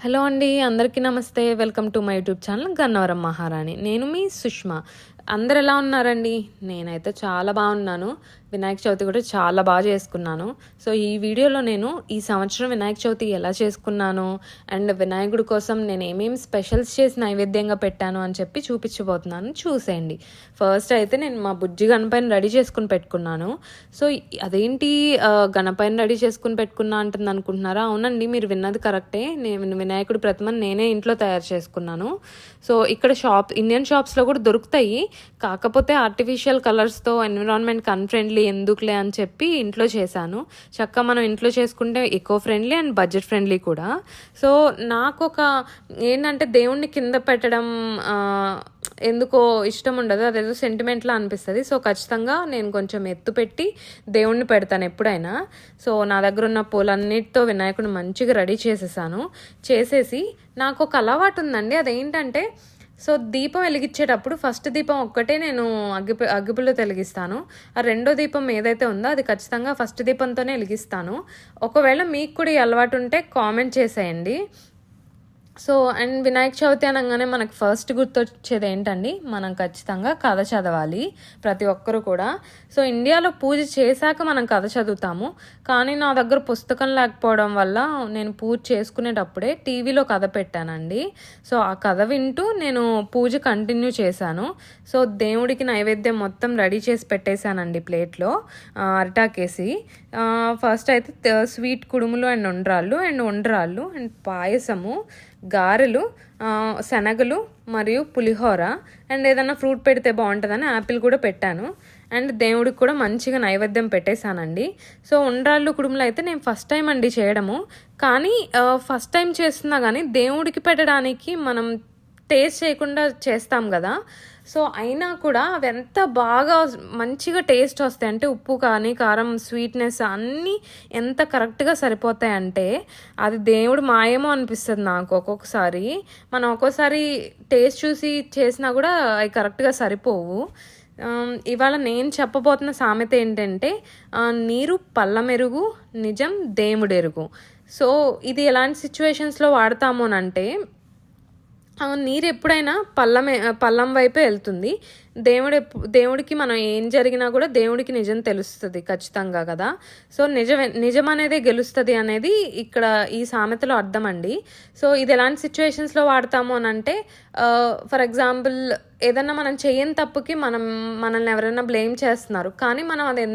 Hello అండి, అందరికీ నమస్తే. Welcome to my YouTube channel Gannavaram మహారాణి. నేను మీ సుష్మా. అందరు ఎలా ఉన్నారండి? నేనైతే చాలా బాగున్నాను. వినాయక చవితి కూడా చాలా బాగా చేసుకున్నాను. సో ఈ వీడియోలో నేను ఈ సంవత్సరం వినాయక చవితి ఎలా చేసుకున్నాను అండ్ వినాయకుడి కోసం నేను ఏమేమి స్పెషల్స్ చేసి నైవేద్యంగా పెట్టాను అని చెప్పి చూపించబోతున్నాను. చూసేయండి. ఫస్ట్ అయితే నేను మా బుజ్జి గణపైన రెడీ చేసుకుని పెట్టుకున్నాను. సో అదేంటి గణపైన రెడీ చేసుకుని పెట్టుకున్నా అంటుంది అనుకుంటున్నారా? అవునండి, మీరు విన్నది కరెక్టే. నేను వినాయకుడి ప్రతిమను నేనే ఇంట్లో తయారు చేసుకున్నాను. సో ఇక్కడ ఇండియన్ షాప్స్లో కూడా దొరుకుతాయి. కాకపోతే ఆర్టిఫిషియల్ కలర్స్తో ఎన్విరాన్మెంట్కి అన్ఫ్రెండ్లీ ఎందుకులే అని చెప్పి ఇంట్లో చేశాను. చక్కగా మనం ఇంట్లో చేసుకుంటే eco friendly and budget friendly కూడా. సో నాకు ఏంటంటే దేవుణ్ణి కింద పెట్టడం ఎందుకో ఇష్టం ఉండదు, అదేదో సెంటిమెంట్లా అనిపిస్తుంది. సో ఖచ్చితంగా నేను కొంచెం ఎత్తు పెట్టి దేవుణ్ణి పెడతాను ఎప్పుడైనా. సో నా దగ్గర ఉన్న పూలన్నిటితో వినాయకుడిని మంచిగా రెడీ చేసేసి నాకు ఒక అలవాటు ఉందండి. అదేంటంటే సో దీపం వెలిగించేటప్పుడు ఫస్ట్ దీపం ఒక్కటే నేను అగ్గిపుల్లో వెలిగిస్తాను. ఆ రెండో దీపం ఏదైతే ఉందో అది ఖచ్చితంగా ఫస్ట్ దీపంతోనే వెలిగిస్తాను. ఒకవేళ మీకు కూడా ఈ అలవాటు ఉంటే కామెంట్ చేసేయండి. సో అండ్ వినాయక చవితి అనగానే మనకు ఫస్ట్ గుర్తొచ్చేది ఏంటండి, మనం ఖచ్చితంగా కథ చదవాలి ప్రతి ఒక్కరు కూడా. సో ఇండియాలో పూజ చేశాక మనం కథ చదువుతాము. కానీ నా దగ్గర పుస్తకం లేకపోవడం వల్ల నేను పూజ చేసుకునేటప్పుడే టీవీలో కథ పెట్టానండి. సో ఆ కథ వింటూ నేను పూజ కంటిన్యూ చేశాను. సో దేవుడికి నైవేద్యం మొత్తం రెడీ చేసి పెట్టేశానండి ప్లేట్లో అరిటాకేసి. ఫస్ట్ అయితే స్వీట్ కుడుములు అండ్ ఉండ్రాళ్ళు అండ్ పాయసము, గారెలు, శనగలు మరియు పులిహోర అండ్ ఏదైనా ఫ్రూట్ పెడితే బాగుంటుందని యాపిల్ కూడా పెట్టాను. అండ్ దేవుడికి కూడా మంచిగా నైవేద్యం పెట్టేశానండి. సో ఉండ్రాళ్ళు కుడుములు అయితే నేను ఫస్ట్ టైం అండి చేయడము. కానీ ఫస్ట్ టైం చేస్తున్నా కానీ దేవుడికి పెట్టడానికి మనం టేస్ట్ చేయకుండా చేస్తాం కదా. సో అయినా కూడా అవి ఎంత బాగా మంచిగా టేస్ట్ వస్తాయి అంటే ఉప్పు కానీ కారం స్వీట్నెస్ అన్నీ ఎంత కరెక్ట్గా సరిపోతాయంటే అది దేవుడు మాయేమో అనిపిస్తుంది నాకు ఒక్కొక్కసారి. మనం ఒక్కోసారి టేస్ట్ చూసి చేసినా కూడా అవి కరెక్ట్గా సరిపోవు. ఇవాళ నేను చెప్పబోతున్న సామెత ఏంటంటే నీరు పల్లమెరుగు, నిజం దేవుడెరుగు. సో ఇది ఎలాంటి సిచ్యువేషన్స్లో వాడతాము అంటే నీరు ఎప్పుడైనా పల్లం వైపే వెళ్తుంది. దేవుడికి మనం ఏం జరిగినా కూడా దేవుడికి నిజం తెలుస్తుంది ఖచ్చితంగా కదా. సో నిజం అనేదే గెలుస్తుంది అనేది ఇక్కడ ఈ సామెతలో అర్థం అండి. సో ఇది ఎలాంటి సిచ్యువేషన్స్లో వాడతాము అని అంటే ఫర్ ఎగ్జాంపుల్ ఏదన్నా మనం చేయని తప్పుకి మనల్ని ఎవరైనా బ్లేమ్ చేస్తున్నారు, కానీ మనం అది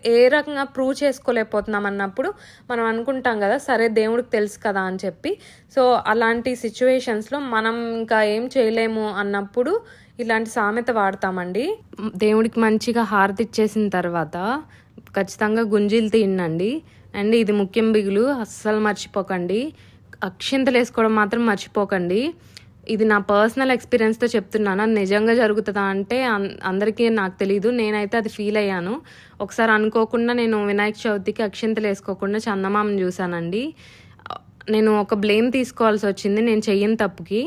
ఏ రకంగా ప్రూవ్ చేసుకోలేకపోతున్నాం అన్నప్పుడు మనం అనుకుంటాం కదా, సరే దేవుడికి తెలుసు కదా అని చెప్పి. సో అలాంటి సిచ్యువేషన్స్లో మనం ఇంకా ఏం చేయలేము అన్నప్పుడు ఇలాంటి సామెత వాడతామండి. దేవుడికి మంచిగా హారతి ఇచ్చేసిన తర్వాత ఖచ్చితంగా గుంజీలు తీయండి. అండ్ ఇది ముఖ్యం బిగులు, అస్సలు మర్చిపోకండి. అక్షింతలు వేసుకోవడం మాత్రం మర్చిపోకండి. ఇది నా పర్సనల్ ఎక్స్పీరియన్స్తో చెప్తున్నాను. అది నిజంగా జరుగుతుందా అంటే అందరికీ నాకు తెలీదు. నేనైతే అది ఫీల్ అయ్యాను. ఒకసారి అనుకోకుండా నేను వినాయక చవితికి అక్షింతలు వేసుకోకుండా చందమామని చూశానండి. నేను ఒక బ్లేమ్ తీసుకోవాల్సి వచ్చింది నేను చెయ్యని తప్పుకి.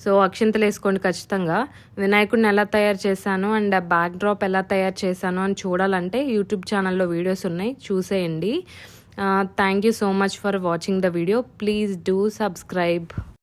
సో అక్షింతలు వేసుకోండి ఖచ్చితంగా. వినాయకుడిని ఎలా తయారు చేశాను అండ్ ఆ బ్యాక్ డ్రాప్ ఎలా తయారు చేశాను అని చూడాలంటే యూట్యూబ్ ఛానల్లో వీడియోస్ ఉన్నాయి, చూసేయండి. Thank you so much for watching the video. Please do subscribe.